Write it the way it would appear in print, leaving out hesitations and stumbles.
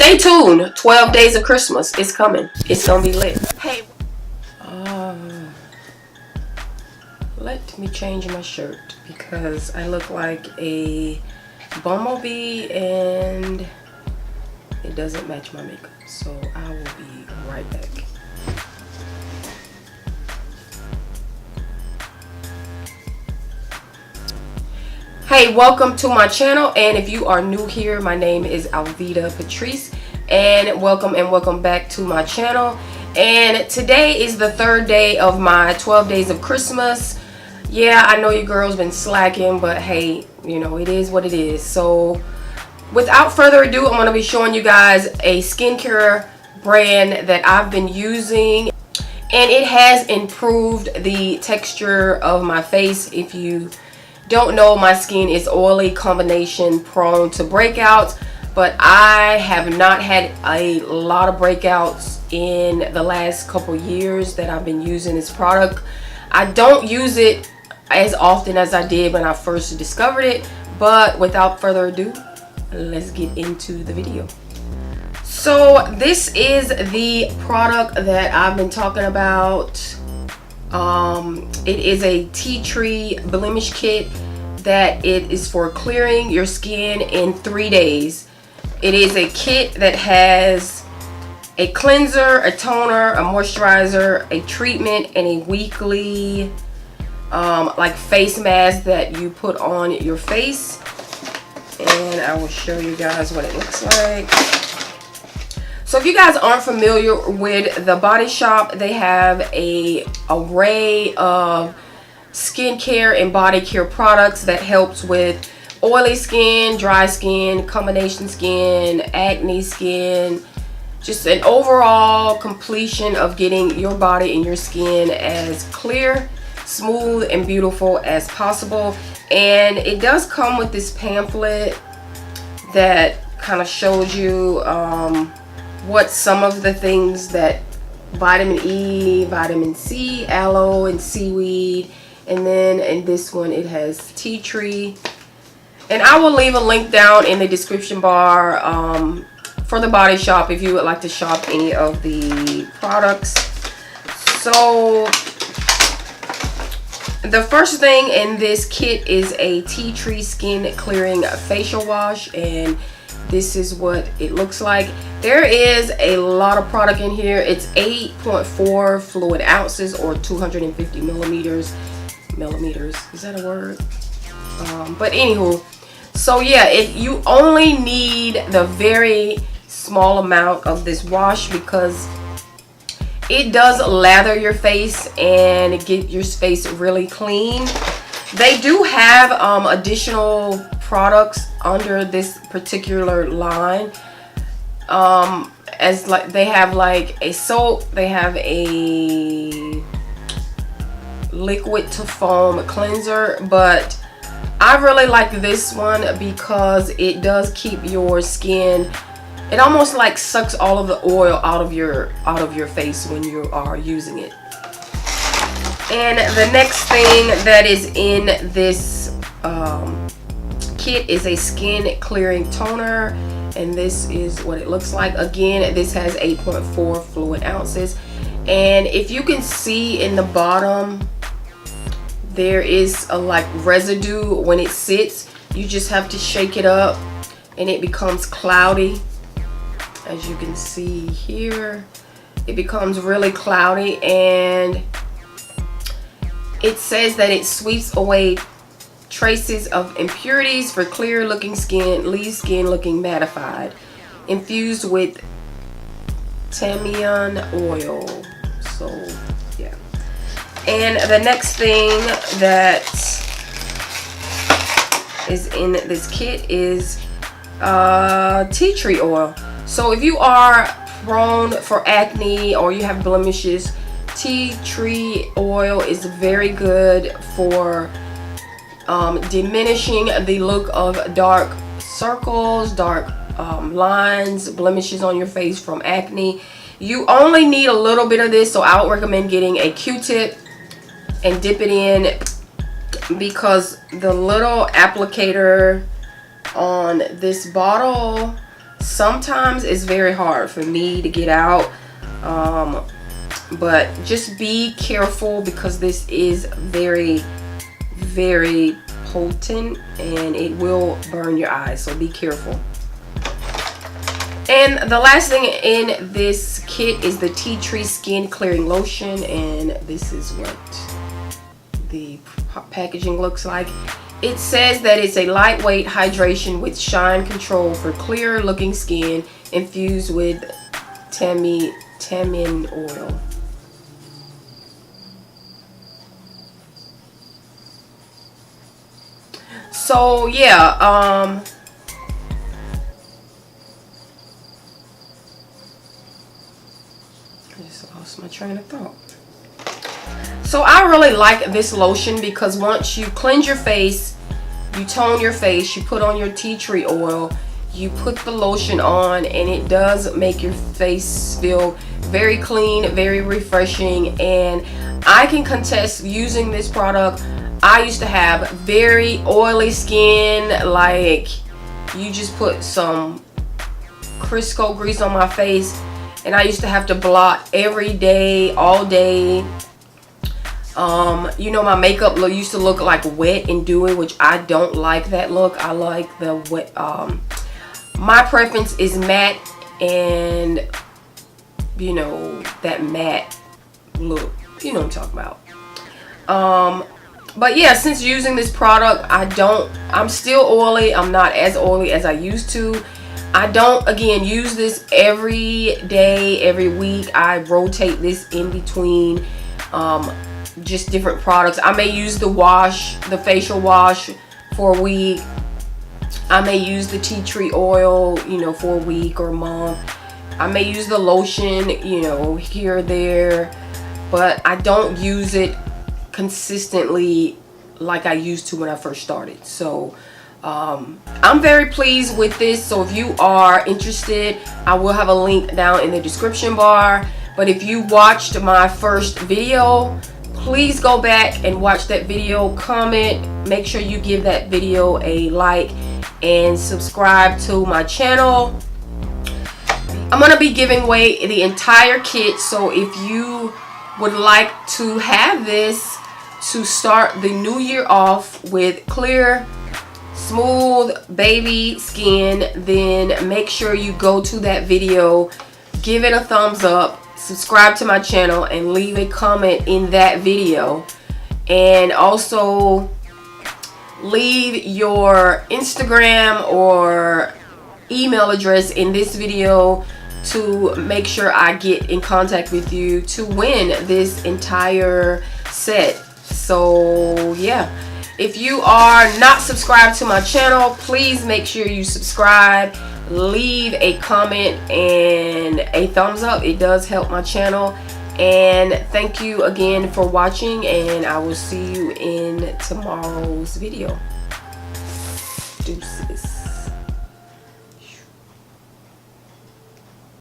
stay tuned. 12 days of Christmas is coming. It's gonna be lit. Hey, let me change my shirt because I look like a bumblebee and it doesn't match my makeup. So I will be right back. Hey, welcome to my channel, and if you are new here, my name is AlvitaPatrice, and welcome back to my channel. And today is the third day of my 12 days of Christmas. Yeah, I know your girl's been slacking, but hey, you know, it is what it is. So without further ado, I'm going to be showing you guys a skincare brand that I've been using, and it has improved the texture of my face. If you don't know, my skin is oily, combination, prone to breakouts, but I have not had a lot of breakouts in the last couple years that I've been using this product. I don't use it as often as I did when I first discovered it, but without further ado, let's get into the video. So this is the product that I've been talking about. It is a tea tree blemish kit that it is for clearing your skin in 3 days. It is a kit that has a cleanser, a toner, a moisturizer, a treatment, and a weekly like face mask that you put on your face. And I will show you guys what it looks like. So if you guys aren't familiar with The Body Shop, they have a array of skincare and body care products that helps with oily skin, dry skin, combination skin, acne skin, just an overall completion of getting your body and your skin as clear, smooth, and beautiful as possible. And it does come with this pamphlet that kind of shows you what some of the things that vitamin E, vitamin C, aloe, and seaweed. And then in this one it has tea tree. And I will leave a link down in the description bar for The Body Shop if you would like to shop any of the products. So the first thing in this kit is a tea tree skin clearing facial wash, and this is what it looks like. There is a lot of product in here. It's 8.4 fluid ounces or 250 millimeters. Is that a word? But anywho, so yeah, you only need the very small amount of this wash because it does lather your face and get your face really clean. They do have additional products under this particular line. As like they have like a soap, they have a liquid to foam cleanser, but I really like this one because it does keep your skin, it almost like sucks all of the oil out of your face when you are using it. And the next thing that is in this kit is a skin clearing toner, and this is what it looks like. Again, this has 8.4 fluid ounces, and if you can see in the bottom, there is a like residue when it sits. You just have to shake it up and it becomes cloudy. As you can see here, it becomes really cloudy, and it says that it sweeps away traces of impurities for clear looking skin, leaves skin looking mattified, infused with tamian oil. So yeah. And the next thing that is in this kit is tea tree oil. So if you are prone for acne or you have blemishes, tea tree oil is very good for diminishing the look of dark circles, dark lines, blemishes on your face from acne. You only need a little bit of this, so I would recommend getting a Q-tip and dip it in, because the little applicator on this bottle sometimes it's very hard for me to get out, but just be careful because this is very, very potent and it will burn your eyes, so be careful. And the last thing in this kit is the Tea Tree Skin Clearing Lotion, and this is what the packaging looks like. It says that it's a lightweight hydration with shine control for clear looking skin, infused with tamarind oil. So yeah, I just lost my train of thought. So I really like this lotion because once you cleanse your face, you tone your face, you put on your tea tree oil, you put the lotion on, and it does make your face feel very clean, very refreshing. And I can contest using this product. I used to have very oily skin, like you just put some Crisco grease on my face, and I used to have to blot every day, all day. You know, my makeup used to look like wet and dewy, which I don't like that look. I like the wet. My preference is matte, and you know, that matte look, you know what I'm talking about. But yeah, since using this product, I'm still oily. I'm not as oily as I used to. I don't, again, use this every day, every week. I rotate this in between just different products. I may use the wash, the facial wash for a week. I may use the tea tree oil, you know, for a week or a month. I may use the lotion, you know, here or there, but I don't use it consistently like I used to when I first started. So I'm very pleased with this. So if you are interested, I will have a link down in the description bar. But if you watched my first video, please go back and watch that video, comment, make sure you give that video a like, and subscribe to my channel. I'm going to be giving away the entire kit, so if you would like to have this to start the new year off with clear, smooth baby skin, then make sure you go to that video, give it a thumbs up, subscribe to my channel, and leave a comment in that video. And also leave your Instagram or email address in this video to make sure I get in contact with you to win this entire set. So yeah, if you are not subscribed to my channel, please make sure you subscribe, leave a comment and a thumbs up. It does help my channel. And thank you again for watching, and I will see you in tomorrow's video. Deuces.